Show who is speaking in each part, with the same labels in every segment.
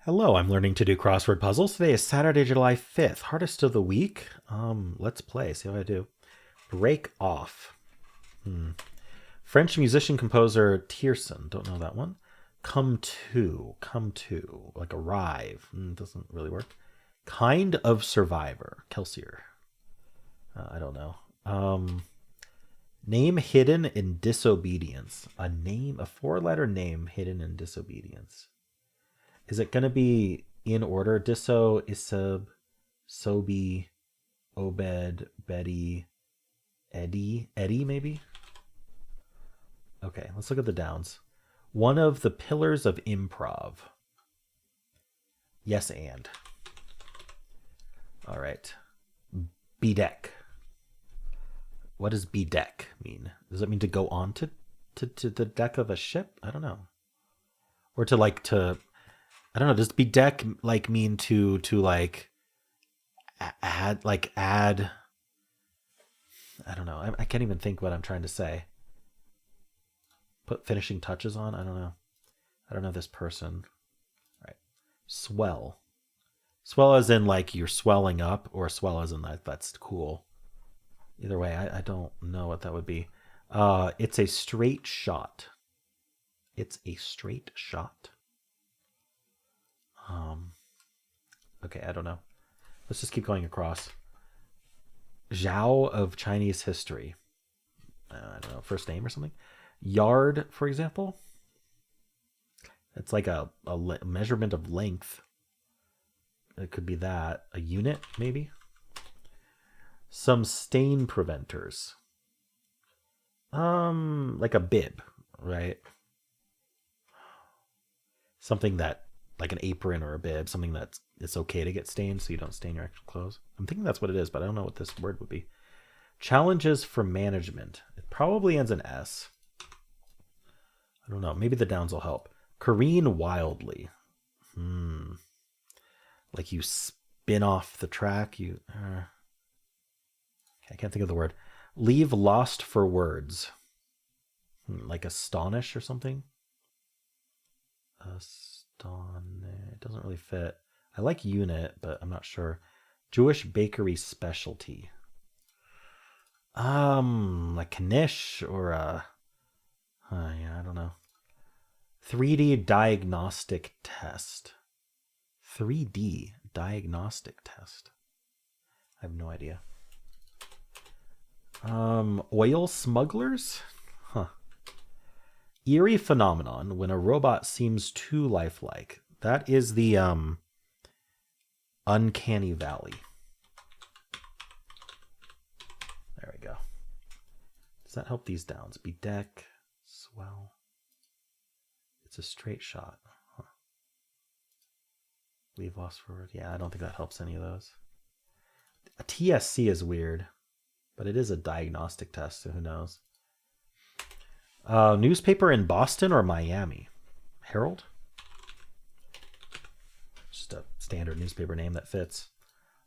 Speaker 1: Hello, I'm learning to do crossword puzzles. Today is Saturday, July 5th. Hardest of the week. Let's play. See how I do. Break off. French musician composer Tierson. Don't know that one. Come to. Like arrive. Doesn't really work. Kind of survivor. Kelsier. I don't know. Name hidden in disobedience. A four-letter name hidden in disobedience. Is it going to be in order? Disso, Isab, Sobi, Obed, Betty, Eddie maybe? Okay, let's look at the downs. One of the pillars of improv. Yes, and. All right. Bedeck. What does bedeck mean? Does it mean to go on to the deck of a ship? I don't know. Or I don't know. Does bedeck like mean to like add? I don't know. I can't even think what I'm trying to say. Put finishing touches on. I don't know. I don't know this person. All right. Swell. Swell as in like you're swelling up, or swell as in that's cool. Either way, I don't know what that would be. It's a straight shot. It's a straight shot. Okay, I don't know. Let's just keep going across. Zhao of Chinese history. I don't know, first name or something. Yard, for example. It's like a measurement of length. It could be that. A unit, maybe. Some stain preventers. Like a bib, right? Something that, like an apron or a bib, something that's it's okay to get stained so you don't stain your actual clothes. I'm thinking that's what it is, but I don't know what this word would be. Challenges for management. It probably ends in S. I don't know. Maybe the downs will help. Careen wildly. Like you spin off the track. I can't think of the word. Leave lost for words. Like astonish or something. It doesn't really fit. I like unit, but I'm not sure. Jewish bakery specialty. Like knish or yeah, I don't know. 3D diagnostic test. 3D diagnostic test. I have no idea. Oil smugglers? Huh. Eerie phenomenon when a robot seems too lifelike. That is the uncanny valley. There we go. Does that help these downs? Bedeck, swell. It's a straight shot. Huh. Leave lost forward. Yeah, I don't think that helps any of those. A TSC is weird, but it is a diagnostic test, so who knows? Newspaper in Boston or Miami? Herald? Just a standard newspaper name that fits.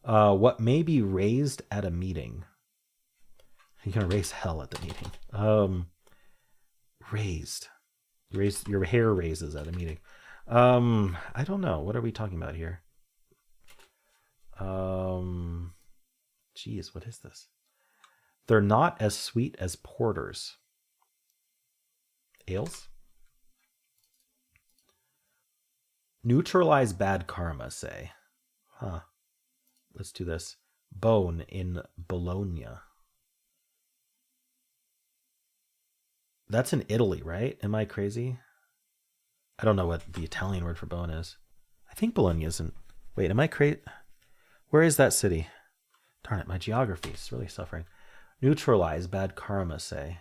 Speaker 1: What may be raised at a meeting? You're going to raise hell at the meeting. Raised. Your hair raises at a meeting. I don't know. What are we talking about here? Geez, what is this? They're not as sweet as porters. Ales? Neutralize bad karma, say. Huh. Let's do this. Bone in Bologna. That's in Italy, right? Am I crazy? I don't know what the Italian word for bone is. I think Bologna isn't. Wait, am I crazy? Where is that city? Darn it, my geography is really suffering. Neutralize bad karma, say.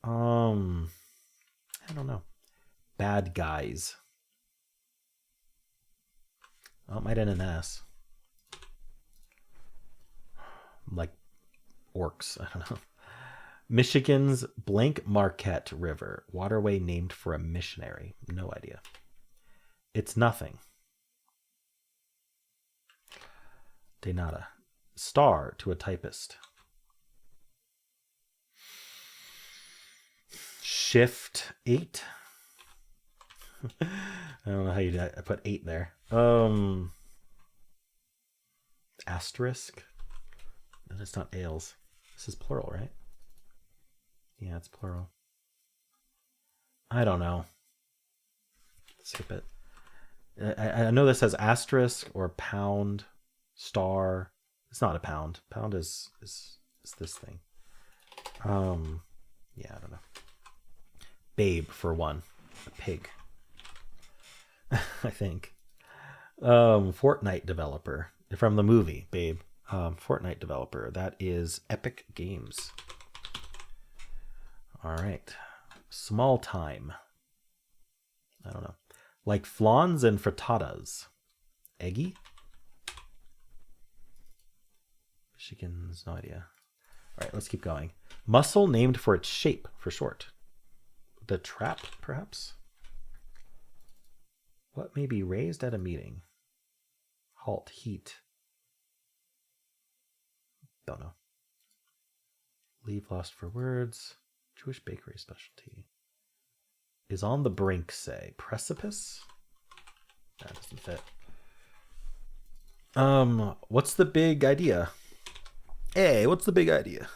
Speaker 1: I don't know. Bad guys. Oh, it might end in S. Like orcs. I don't know. Michigan's Blank Marquette River. Waterway named for a missionary. No idea. It's nothing. De nada. Star to a typist. Shift 8. I don't know how you. I put 8 there. Asterisk. And it's not ales. This is plural, right? Yeah, it's plural. I don't know. Skip it. I know this has asterisk or pound, star. It's not a pound. Pound is this thing. Yeah, I don't know. Babe for 1. A pig. I think. Fortnite developer from the movie Babe. Fortnite developer. That is Epic Games. All right. Small time. I don't know. Like flans and frittatas. Eggy? Michigan's no idea. All right, let's keep going. Muscle named for its shape for short. The trap, perhaps? What may be raised at a meeting? Halt, heat. Don't know. Leave lost for words. Jewish bakery specialty. Is on the brink, say. Precipice? That doesn't fit. What's the big idea? Hey, what's the big idea?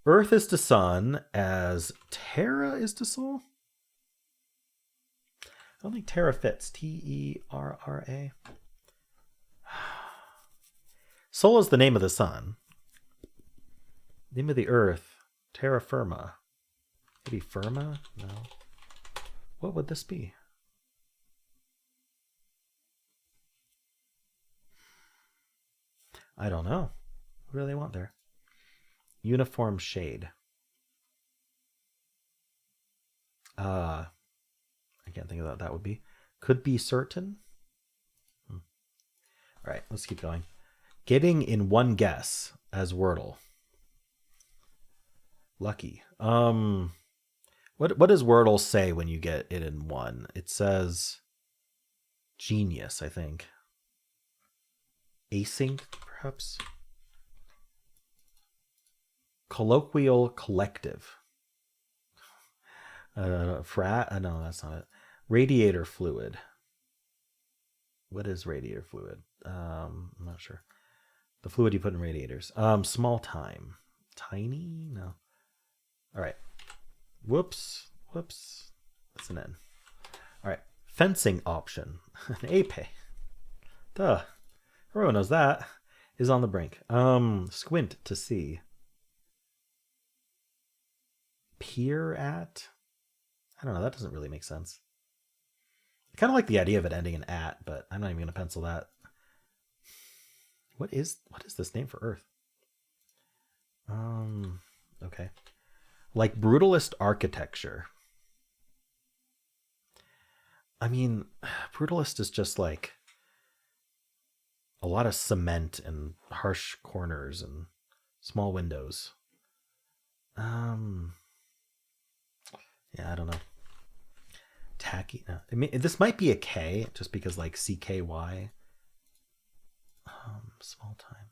Speaker 1: Earth is to sun as Terra is to Sol? I don't think Terra fits. Terra. Sol is the name of the sun. Name of the earth. Terra firma. Maybe firma? No. What would this be? I don't know. What do they want there? Uniform shade. I can't think of what that would be. Could be certain. All right, let's keep going. Getting in one guess as Wordle. Lucky. What does Wordle say when you get it in one? It says genius, I think. Async, perhaps. Colloquial collective. Frat? No, that's not it. Radiator fluid. What is radiator fluid? I'm not sure. The fluid you put in radiators. Small time. Tiny? No. All right. Whoops. That's an N. All right. Fencing option. An ape. Duh. Everyone knows that. Is on the brink. Squint to see. Peer at? I don't know. That doesn't really make sense. I kind of like the idea of it ending in at, but I'm not even going to pencil that. What is this name for Earth? Okay. Like brutalist architecture. I mean, brutalist is just like a lot of cement and harsh corners and small windows. Yeah, I don't know. Tacky. No. I mean, this might be a K, just because like CKY. Small time.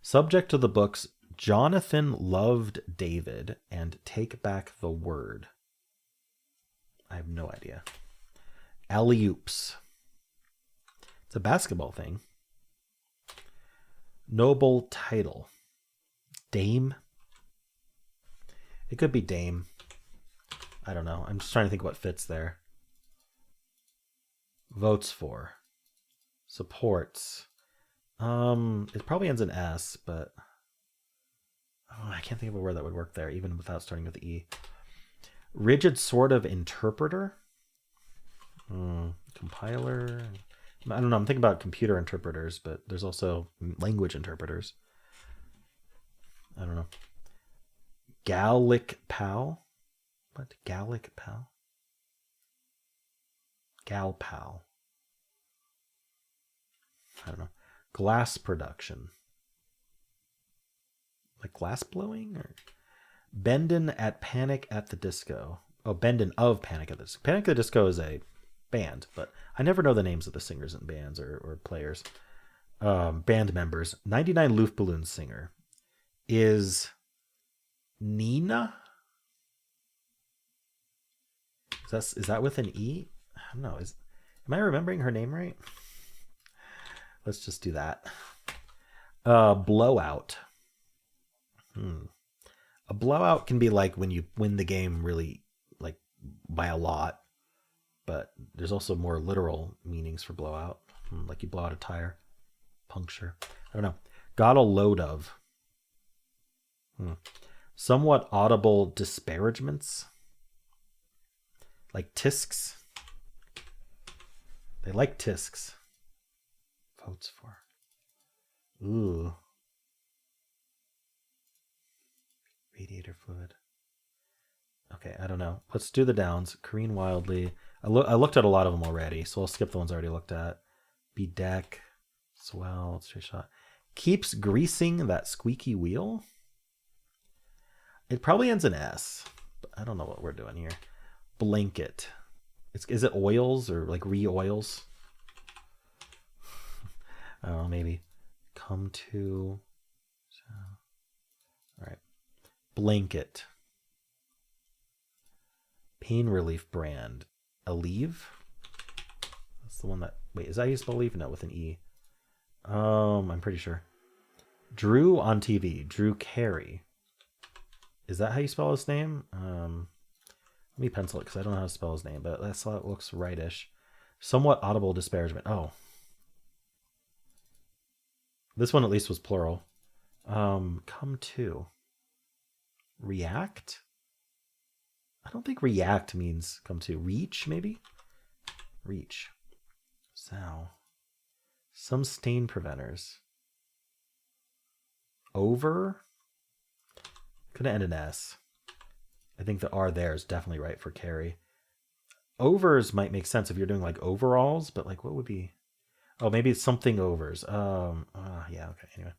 Speaker 1: Subject to the books: Jonathan loved David and take back the word. I have no idea. Alley-oops. It's a basketball thing. Noble title. Dame. It could be Dame. I don't know. I'm just trying to think what fits there. Votes for. Supports. It probably ends in S, but I can't think of a word that would work there, even without starting with E. Rigid sort of interpreter. Compiler. I don't know. I'm thinking about computer interpreters, but there's also language interpreters. I don't know. Gallic pal. What? Gallic pal? Gal pal. I don't know. Glass production. Like glass blowing? Or Bendin at Panic at the Disco. Oh, Bendin of Panic at the Disco. Panic at the Disco is a band, but I never know the names of the singers and bands or players. Band members. 99 Luftballon singer. Is Nina? Is that with an E? I don't know. Am I remembering her name right? Let's just do that. Blowout. A blowout can be like when you win the game really like by a lot, but there's also more literal meanings for blowout, like you blow out a tire, puncture. I don't know. Got a load of. Somewhat audible disparagements, like tisks. They like tisks. Votes for. Ooh. Radiator fluid. Okay, I don't know. Let's do the downs. Careen wildly. I looked at a lot of them already, so I'll skip the ones I already looked at. Bedeck. Swell. Straight shot. Keeps greasing that squeaky wheel. It probably ends in S, but I don't know what we're doing here. Blanket. Is it oils or like re-oils? I don't know, maybe. Come to. All right. Blanket. Pain relief brand. Aleve? That's the one that. Wait, is that how you spell Aleve? No, with an E. I'm pretty sure. Drew on TV. Drew Carey. Is that how you spell his name? Let me pencil it because I don't know how to spell his name, but that's how it looks rightish. Somewhat audible disparagement. Oh. This one at least was plural. Come to. React? I don't think react means come to. Reach, maybe? Reach. So. Some stain preventers. Over? Could end in S. I think the R there is definitely right for carry. Overs might make sense if you're doing like overalls, but like what would be? Oh, maybe it's something overs. Yeah, okay, anyway.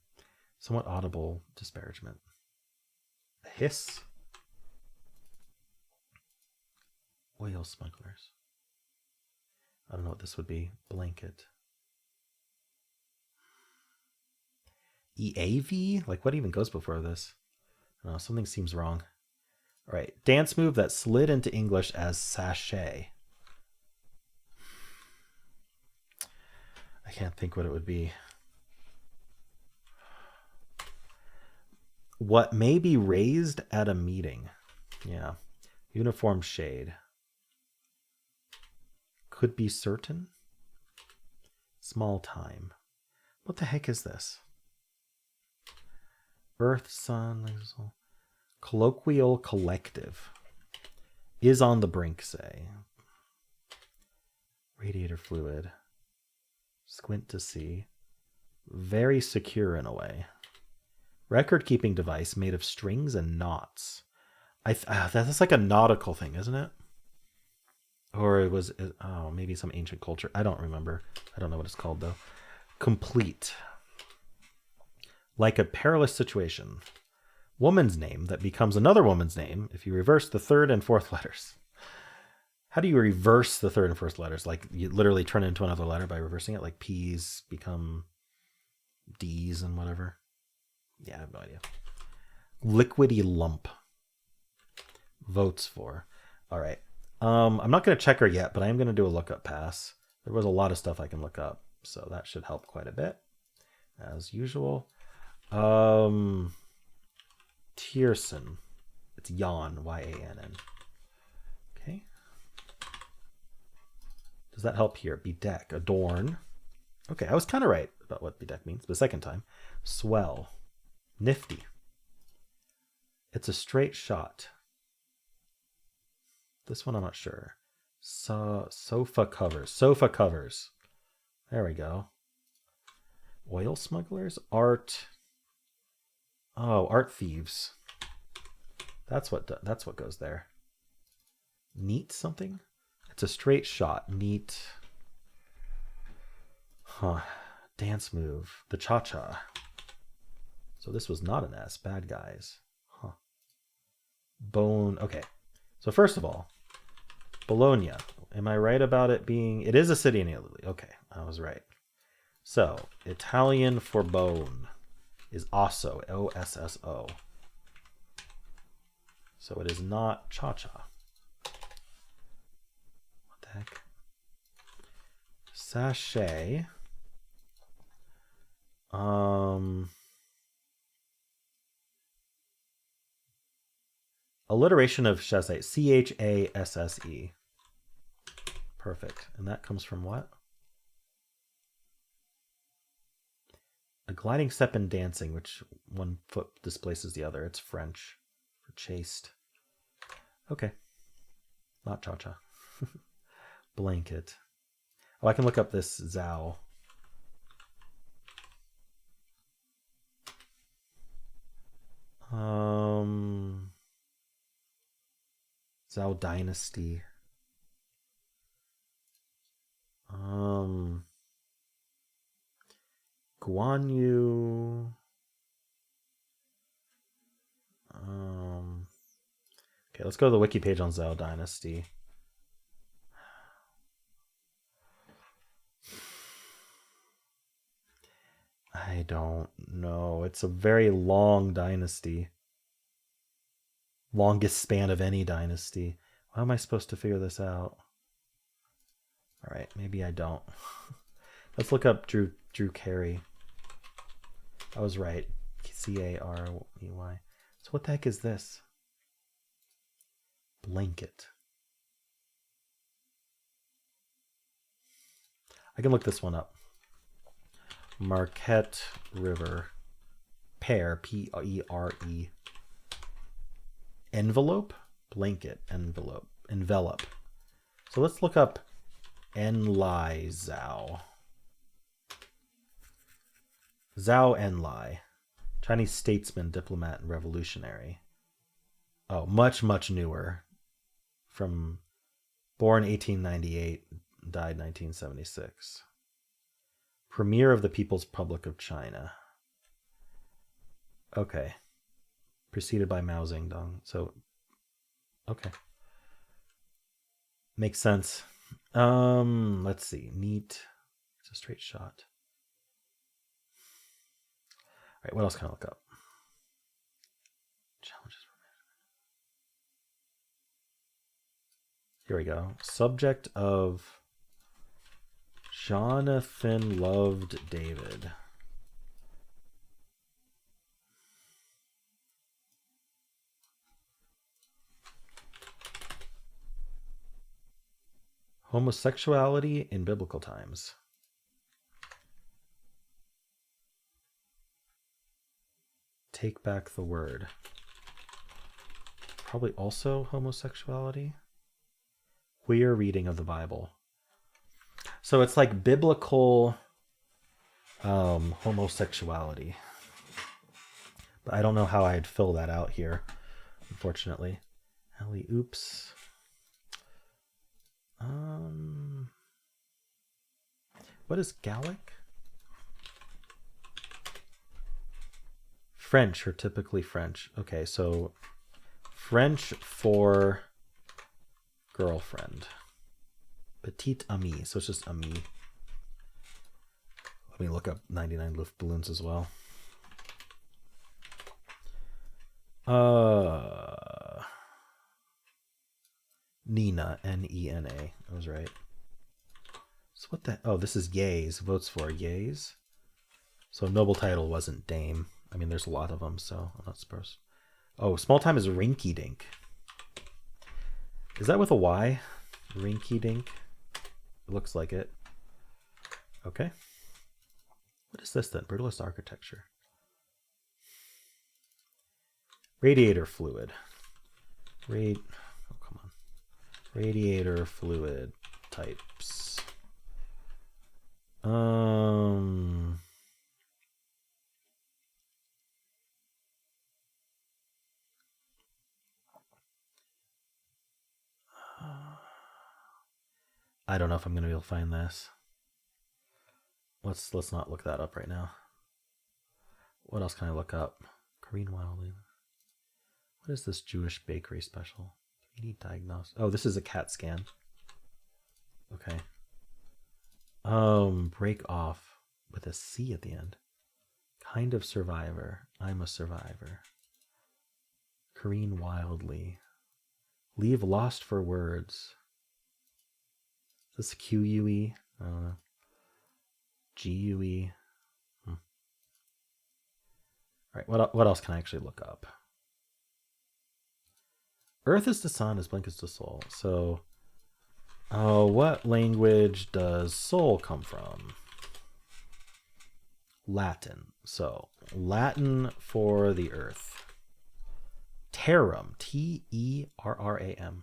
Speaker 1: Somewhat audible disparagement. A hiss. Oil smugglers. I don't know what this would be. Blanket. EAV? Like what even goes before this? I don't know, something seems wrong. All right. Dance move that slid into English as sachet. I can't think what it would be. What may be raised at a meeting. Yeah. Uniform shade. Could be certain. Small time. What the heck is this? Earth, sun, colloquial collective. Is on the brink, say. Radiator fluid. Squint to see. Very secure in a way. Record-keeping device made of strings and knots. That's like a nautical thing, isn't it? Or it was, maybe some ancient culture. I don't remember. I don't know what it's called, though. Complete. Like a perilous situation. Woman's name that becomes another woman's name if you reverse the third and fourth letters. How do you reverse the third and first letters? Like you literally turn it into another letter by reversing it? Like P's become D's and whatever? Yeah, I have no idea. Liquidy lump. Votes for. All right. I'm not going to check her yet, but I am going to do a lookup pass. There was a lot of stuff I can look up, so that should help quite a bit, as usual. Tierson. It's Yan, Y-A-N-N. Okay. Does that help here? Bedeck, adorn. Okay, I was kind of right about what bedeck means, the second time. Swell. Nifty. It's a straight shot. This one I'm not sure. Sofa covers. Sofa covers. There we go. Oil smugglers? Art. Oh, art thieves. That's what goes there. Neat something? It's a straight shot. Neat. Huh. Dance move. The cha-cha. So this was not an S. Bad guys. Huh. Bone. Okay. So first of all, Bologna. Am I right about it being... It is a city in Italy. Okay, I was right. So, Italian for bone is osso. O-S-S-O. So it is not cha-cha. Sachet. Alliteration of chasse. C-H-A-S-S-E. Perfect. And that comes from what? A gliding step in dancing, which one foot displaces the other. It's French for chaste. Okay. Not cha-cha. Blanket. Oh, I can look up this Zhao. Zhao Dynasty. Guan Yu. Okay, let's go to the wiki page on Zhao Dynasty. I don't know. It's a very long dynasty. Longest span of any dynasty. How am I supposed to figure this out? All right, maybe I don't. Let's look up Drew Carey. I was right. C-A-R-E-Y. So what the heck is this? Blanket. I can look this one up. Marquette River. Pear, P-E-R-E. Envelope? Blanket, envelope. Envelop. So let's look up Enlai Zhao. Zhao Enlai. Chinese statesman, diplomat, and revolutionary. Oh, much, much newer. From born 1898, died 1976. Premier of the People's Republic of China. Okay. Preceded by Mao Zedong. So, okay. Makes sense. Let's see. Neat. It's a straight shot. All right, what else can I look up? Challenges for management. Here we go. Subject of Jonathan loved David. Homosexuality in biblical times. Take back the word. Probably also homosexuality. Queer reading of the Bible. So it's like biblical homosexuality. But I don't know how I'd fill that out here, unfortunately. Ellie, oops. What is Gallic? French are typically French. Okay, so French for girlfriend. Petite amie. So it's just amie. Let me look up 99 Luft balloons as well. Nina, N-E-N-A. I was right. So what the... Oh, this is yays. Votes for yays. So noble title wasn't dame. I mean, there's a lot of them, so I'm not supposed... Oh, small time is rinky dink. Is that with a Y? Rinky dink? It looks like it. Okay. What is this then? Brutalist architecture. Radiator fluid. Oh, come on. Radiator fluid types. I don't know if I'm gonna be able to find this. Let's not look that up right now. What else can I look up? Korean wildly. What is this Jewish bakery special? 3D diagnosis. Oh, this is a CAT scan. Okay. Break off with a C at the end. Kind of survivor. I'm a survivor. Careen wildly. Leave lost for words. Is this QUE? I don't know. GUE. All right, what else can I actually look up? Earth is to sun as blink is to soul. So, what language does soul come from? Latin. So, Latin for the earth. Terram. Terram.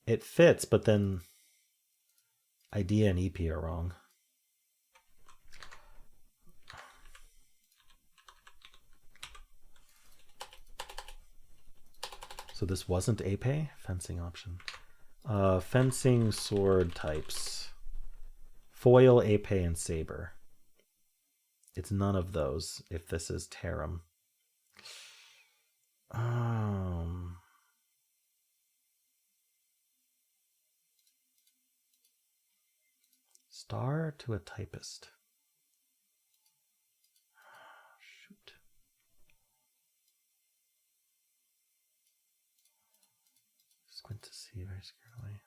Speaker 1: It fits, but then idea and EP are wrong. So this wasn't épée? Fencing option. Fencing sword types. Foil, épée, and saber. It's none of those if this is Terram. Star to a typist. Shoot. Squint to see very scarily.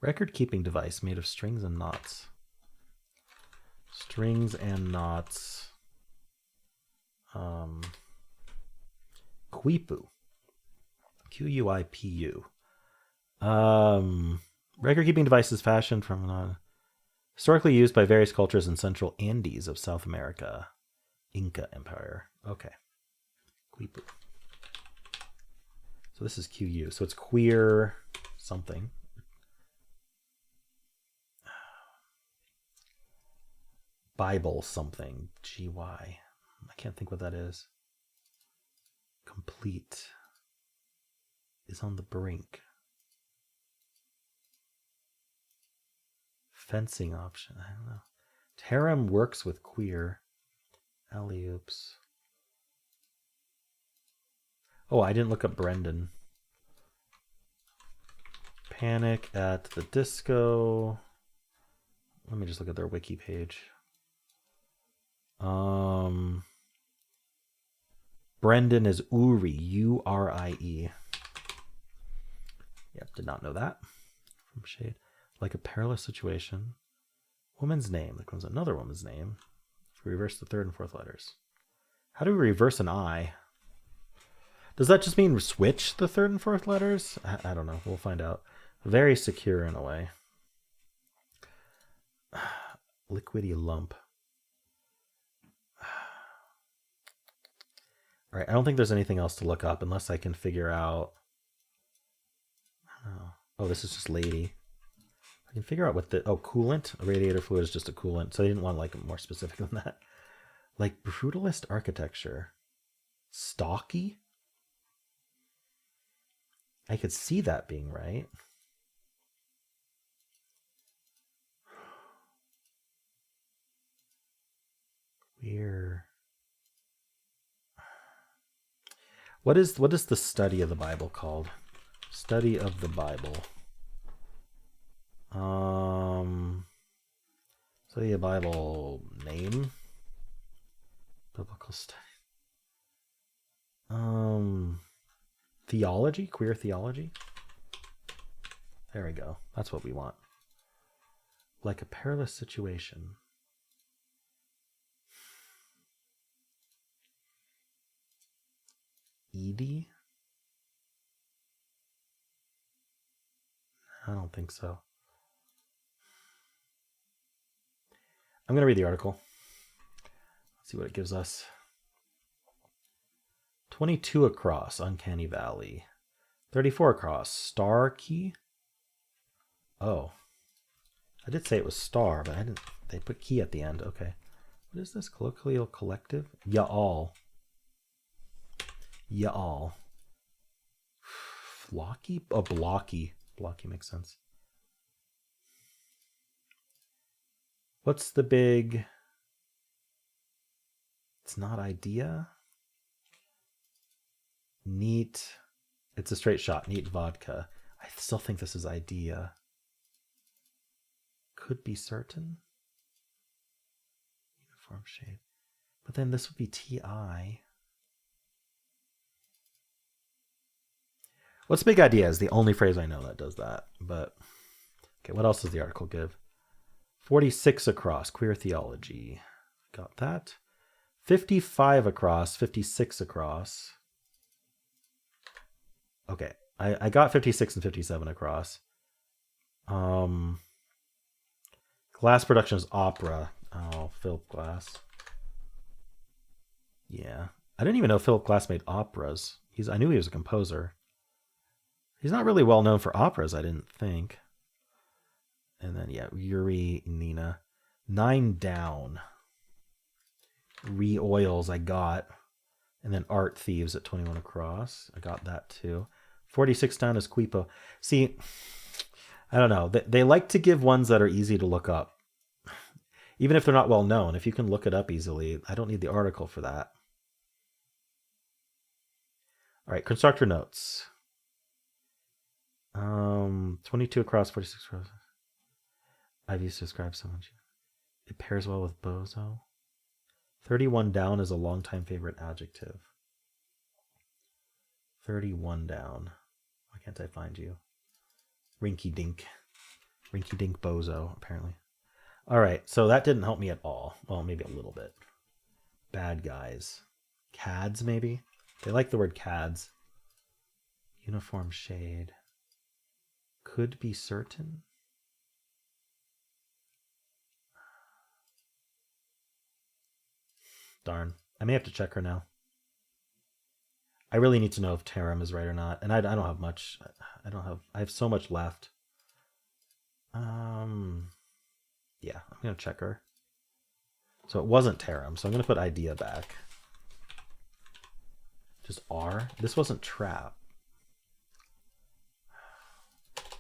Speaker 1: Record keeping device made of strings and knots. Strings and knots. Quipu. Quipu. Record keeping device is fashioned from historically used by various cultures in central Andes of South America. Inca Empire. Okay. Quipu. So this is QU. So it's queer something. Bible something. GY. I can't think what that is. Complete. Is on the brink. Fencing option. I don't know. Terram works with queer. Alley-oops. Oh, I didn't look up Brendan. Panic at the Disco. Let me just look at their wiki page. Brendan is Uri, U-R-I-E. Yep, did not know that. From Shade. Like a perilous situation. Woman's name. There comes another woman's name. If we reverse the third and fourth letters. How do we reverse an I? Does that just mean switch the third and fourth letters? I don't know. We'll find out. Very secure in a way. Liquidy lump. All right, I don't think there's anything else to look up unless I can figure out. Oh, this is just lady. I can figure out what the coolant. A radiator fluid is just a coolant, so I didn't want like more specific than that. Like brutalist architecture, stocky. I could see that being right. Weird. What is the study of the Bible called? Study of the Bible. Study of Bible name. Biblical study. Theology, queer theology. There we go. That's what we want. Like a perilous situation. Edie? I don't think so. I'm going to read the article. Let's see what it gives us. 22 across, Uncanny Valley. 34 across, Star Key. Oh. I did say it was star, but I didn't. They put key at the end. Okay. What is this? Colloquial collective? Y'all. Y'all. Flocky? Oh, blocky. Blocky makes sense. What's the big... It's not idea. Neat. It's a straight shot. Neat vodka. I still think this is idea. Could be certain. Uniform shade. But then this would be TI. What's big idea is the only phrase I know that does that. But okay, what else does the article give? 46 across, queer theology. Got that. 55 across, 56 across. Okay, I got 56 and 57 across. Glass production is opera. Oh, Philip Glass. Yeah. I didn't even know Philip Glass made operas. I knew he was a composer. He's not really well known for operas, I didn't think. And then, yeah, Yuri, Nina. 9 down. Re-oils I got. And then Art Thieves at 21 across. I got that too. 46 down is Quipo. See, I don't know. They like to give ones that are easy to look up. Even if they're not well known. If you can look it up easily, I don't need the article for that. All right, constructor notes. 22 across, 46 across. I've used to describe someone. It pairs well with bozo. 31 down is a longtime favorite adjective. 31 down. Why can't I find you? Rinky dink. Rinky dink bozo, apparently. All right, so that didn't help me at all. Well, maybe a little bit. Bad guys. Cads, maybe? They like the word cads. Uniform shade. Could be certain. Darn. I may have to check her now. I really need to know if Taram is right or not. And I don't have much. I have so much left. Yeah, I'm going to check her. So it wasn't Taram. So I'm going to put idea back. Just R. This wasn't trap.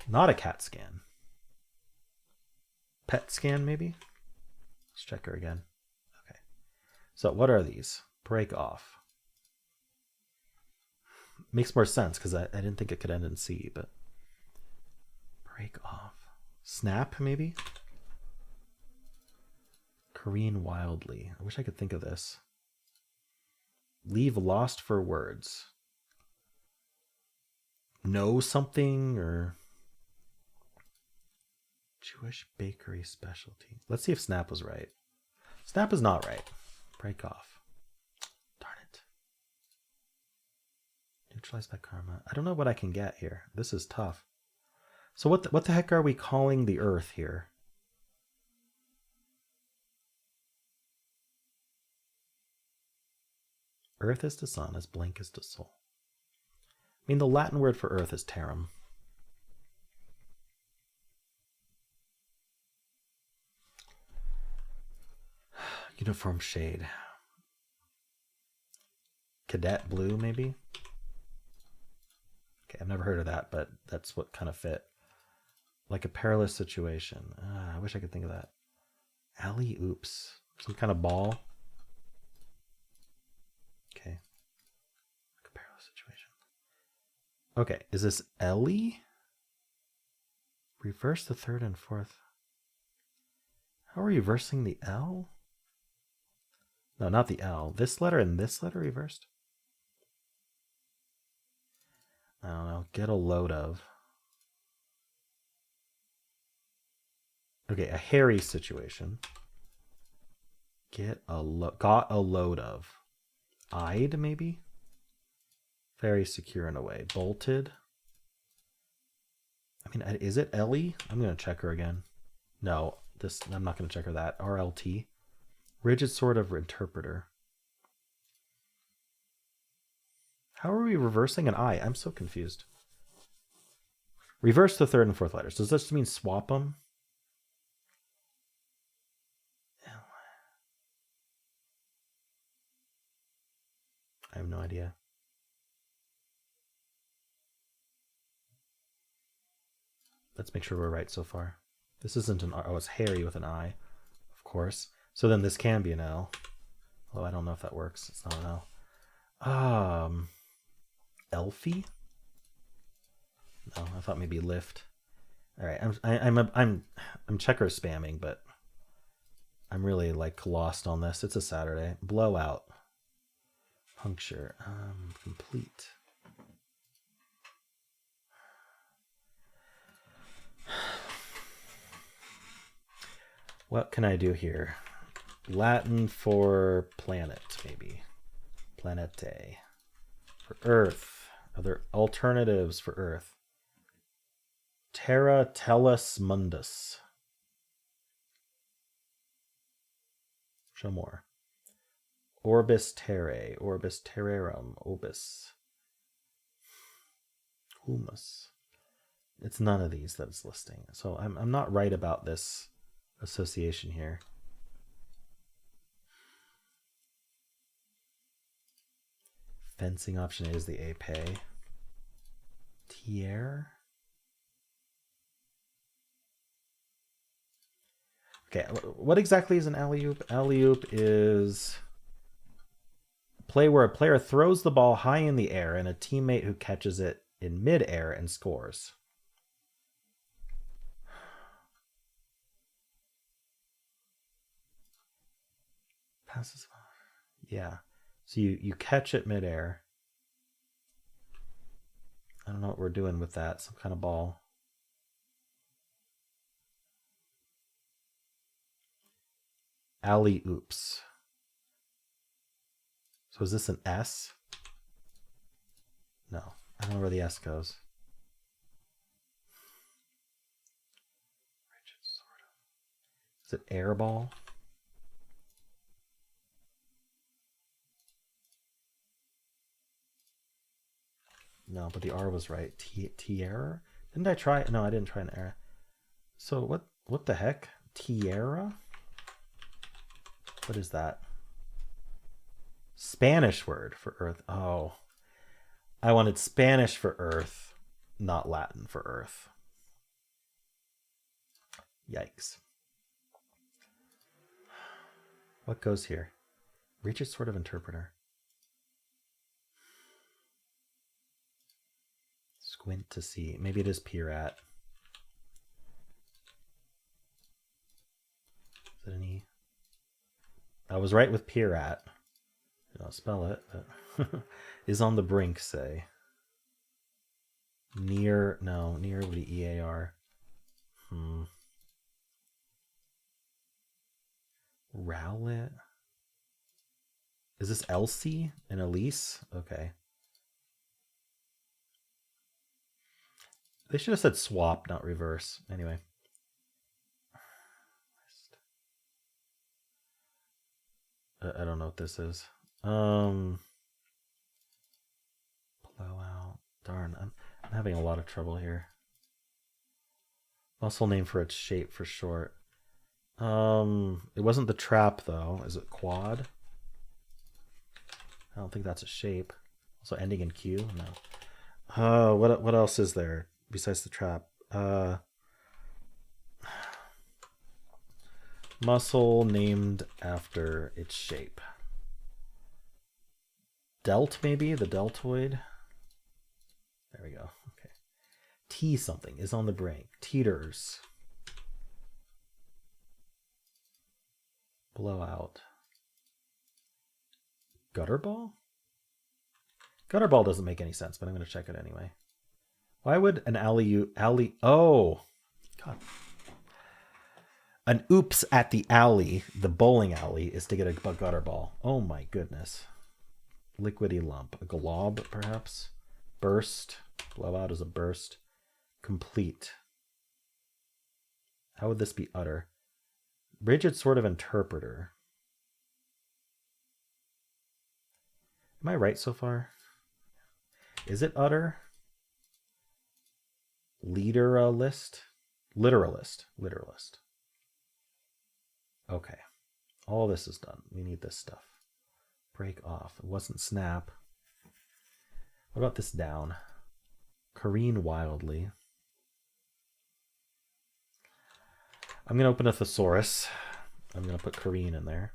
Speaker 1: Not a cat scan. Pet scan, maybe? Let's check her again. Okay. So what are these? Break off. Makes more sense because I didn't think it could end in C, but break off. Snap, maybe? Careen wildly. I wish I could think of this. Leave lost for words. Know something or Jewish bakery specialty. Let's see if snap was right. Snap is not right. Break off. Darn it. Neutralized by karma. I don't know what I can get here. This is tough. So what the heck are we calling the earth here? Earth is to sun as blank is to soul. I mean, the Latin word for earth is terram. Uniform shade. Cadet blue, maybe? Okay, I've never heard of that, but that's what kind of fit. Like a perilous situation. I wish I could think of that. Alley oops. Some kind of ball. Okay. Like a perilous situation. Okay, is this Ellie? Reverse the third and fourth. How are we reversing the L? No, not the L. This letter and this letter reversed? I don't know. Get a load of. Okay, a hairy situation. Got a load of. Eyed, maybe? Very secure in a way. Bolted. I mean, is it Ellie? I'm going to check her again. No, I'm not going to check her that. RLT. Rigid sort of interpreter. How are we reversing an I? I'm so confused. Reverse the third and fourth letters. Does this mean swap them? I have no idea. Let's make sure we're right so far. This isn't an R. Oh, it's Harry with an I, of course. So then this can be an L. Although I don't know if that works. It's not an L. Elfie? No, I thought maybe lift. All right, I'm checker spamming, but I'm really like lost on this. It's a Saturday. Blowout. Puncture. Complete. What can I do here? Latin for planet, maybe. Planete. For Earth. Other alternatives for Earth. Terra tellus mundus. Show more. Orbis terrae. Orbis terrarum. Obis. Humus. It's none of these that it's listing. So I'm not right about this association here. Fencing option A is the ape. Tier. Okay, what exactly is an alley-oop? Alley-oop is play where a player throws the ball high in the air and a teammate who catches it in mid-air and scores. Passes. Yeah. So you catch it mid-air. I don't know what we're doing with that. Some kind of ball. Alley-oops. So is this an S? No. I don't know where the S goes. Is it air ball? No, but the R was right. Tierra? Didn't I try? No, I didn't try an error. So what the heck? Tierra? What is that? Spanish word for earth. Oh. I wanted Spanish for earth, not Latin for earth. Yikes. What goes here? Reach its sort of interpreter. Squint to see. Maybe it is peer at. Is it any? I was right with peer at. I don't spell it, but is on the brink, say. Near, no, near would be EAR. Rowlet? Is this Elsie and Elise? Okay. They should have said swap, not reverse. Anyway. I don't know what this is. Blowout. Darn, I'm having a lot of trouble here. Muscle name for its shape for short. It wasn't the trap though. Is it quad? I don't think that's a shape. Also ending in Q? No. What else is there besides the trap? Muscle named after its shape. Delt, maybe? The deltoid? There we go. Okay. T something is on the brink. Teeters. Blowout. Gutter ball? Gutter ball doesn't make any sense, but I'm going to check it anyway. Why would an oh, God. An oops at the alley, the bowling alley, is to get a gutter ball. Oh my goodness. Liquidy lump. A glob, perhaps? Burst. Blowout is a burst. Complete. How would this be utter? Rigid sort of interpreter. Am I right so far? Is it utter? Literalist? Literalist. Literalist. Okay. All this is done. We need this stuff. Break off. It wasn't snap. What about this down? Careen wildly. I'm going to open a thesaurus. I'm going to put careen in there.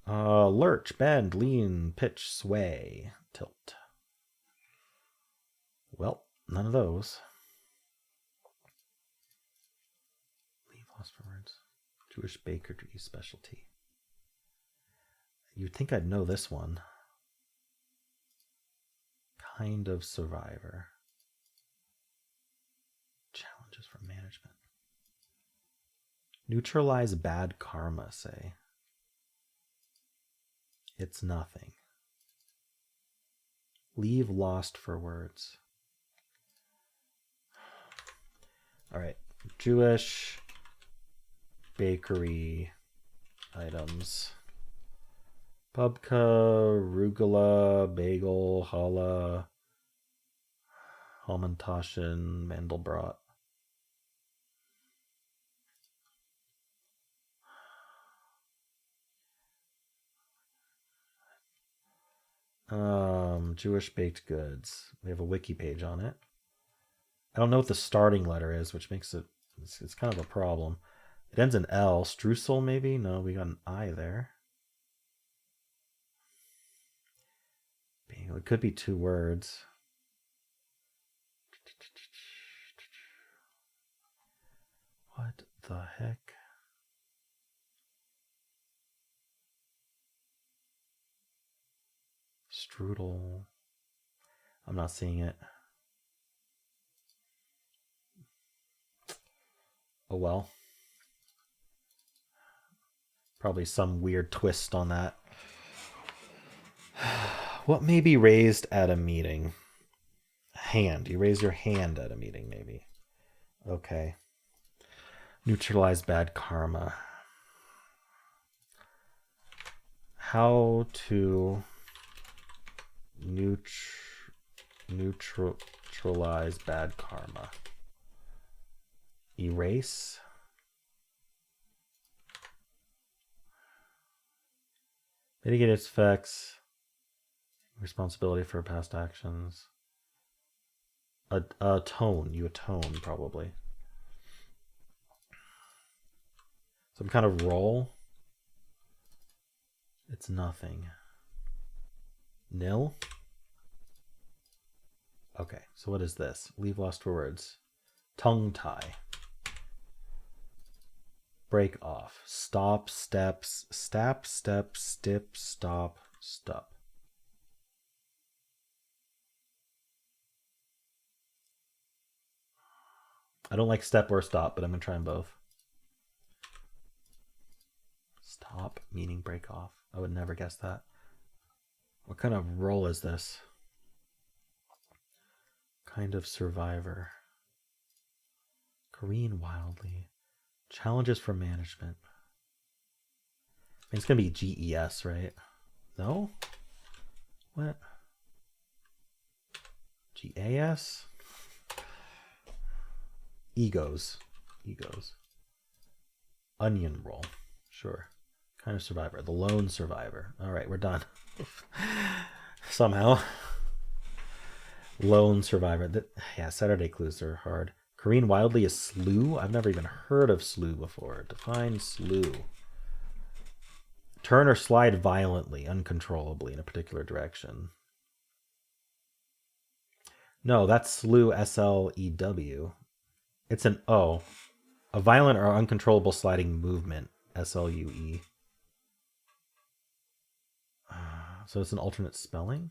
Speaker 1: Lurch, bend, lean, pitch, sway, tilt. Well, none of those. Leave lost for words. Jewish bakery specialty. You'd think I'd know this one. Kind of survivor. Challenges Challenges for management. Neutralize bad karma, say. It's nothing. Leave lost for words. All right. Jewish bakery items. Pubka, Rugula, Bagel, Challah, Hamantaschen, Mandelbrot. Jewish baked goods. We have a wiki page on it. I don't know what the starting letter is, which makes it's kind of a problem. It ends in L. Streusel, maybe? No, we got an I there. It could be two words. What the heck? Strudel. I'm not seeing it. Oh well. Probably some weird twist on that. What may be raised at a meeting? Hand. You raise your hand at a meeting, maybe. Okay. Neutralize bad karma. How to neutralize bad karma. Erase. Mitigate its effects. Responsibility for past actions. Atone. You atone, probably. Some kind of roll. It's nothing. Nil? Okay, so what is this? Leave lost for words. Tongue tie. Break off. Stop, steps, step, stip, stop, stop. I don't like step or stop, but I'm going to try them both. Stop, meaning break off. I would never guess that. What kind of role is this? Kind of survivor. Careen wildly. Challenges for management. I mean, it's going to be GES, right? No? What? GAS? Egos. Onion roll. Sure. Kind of survivor. The lone survivor. All right, we're done. Somehow. Lone survivor. Yeah, Saturday clues are hard. Careen wildly is slew? I've never even heard of slew before. Define slew. Turn or slide violently, uncontrollably in a particular direction. No, that's slew, S-L-E-W. It's an O. A violent or uncontrollable sliding movement, S-L-U-E. So it's an alternate spelling?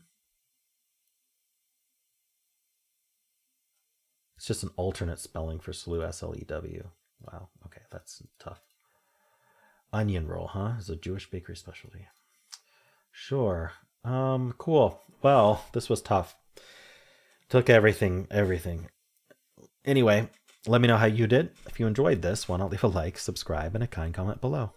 Speaker 1: It's just an alternate spelling for slew, S-L-E-W. Wow, okay, that's tough. Onion roll, huh? Is a Jewish bakery specialty. Sure. Cool. Well, this was tough. Took everything. Anyway, let me know how you did. If you enjoyed this, why not leave a like, subscribe, and a kind comment below.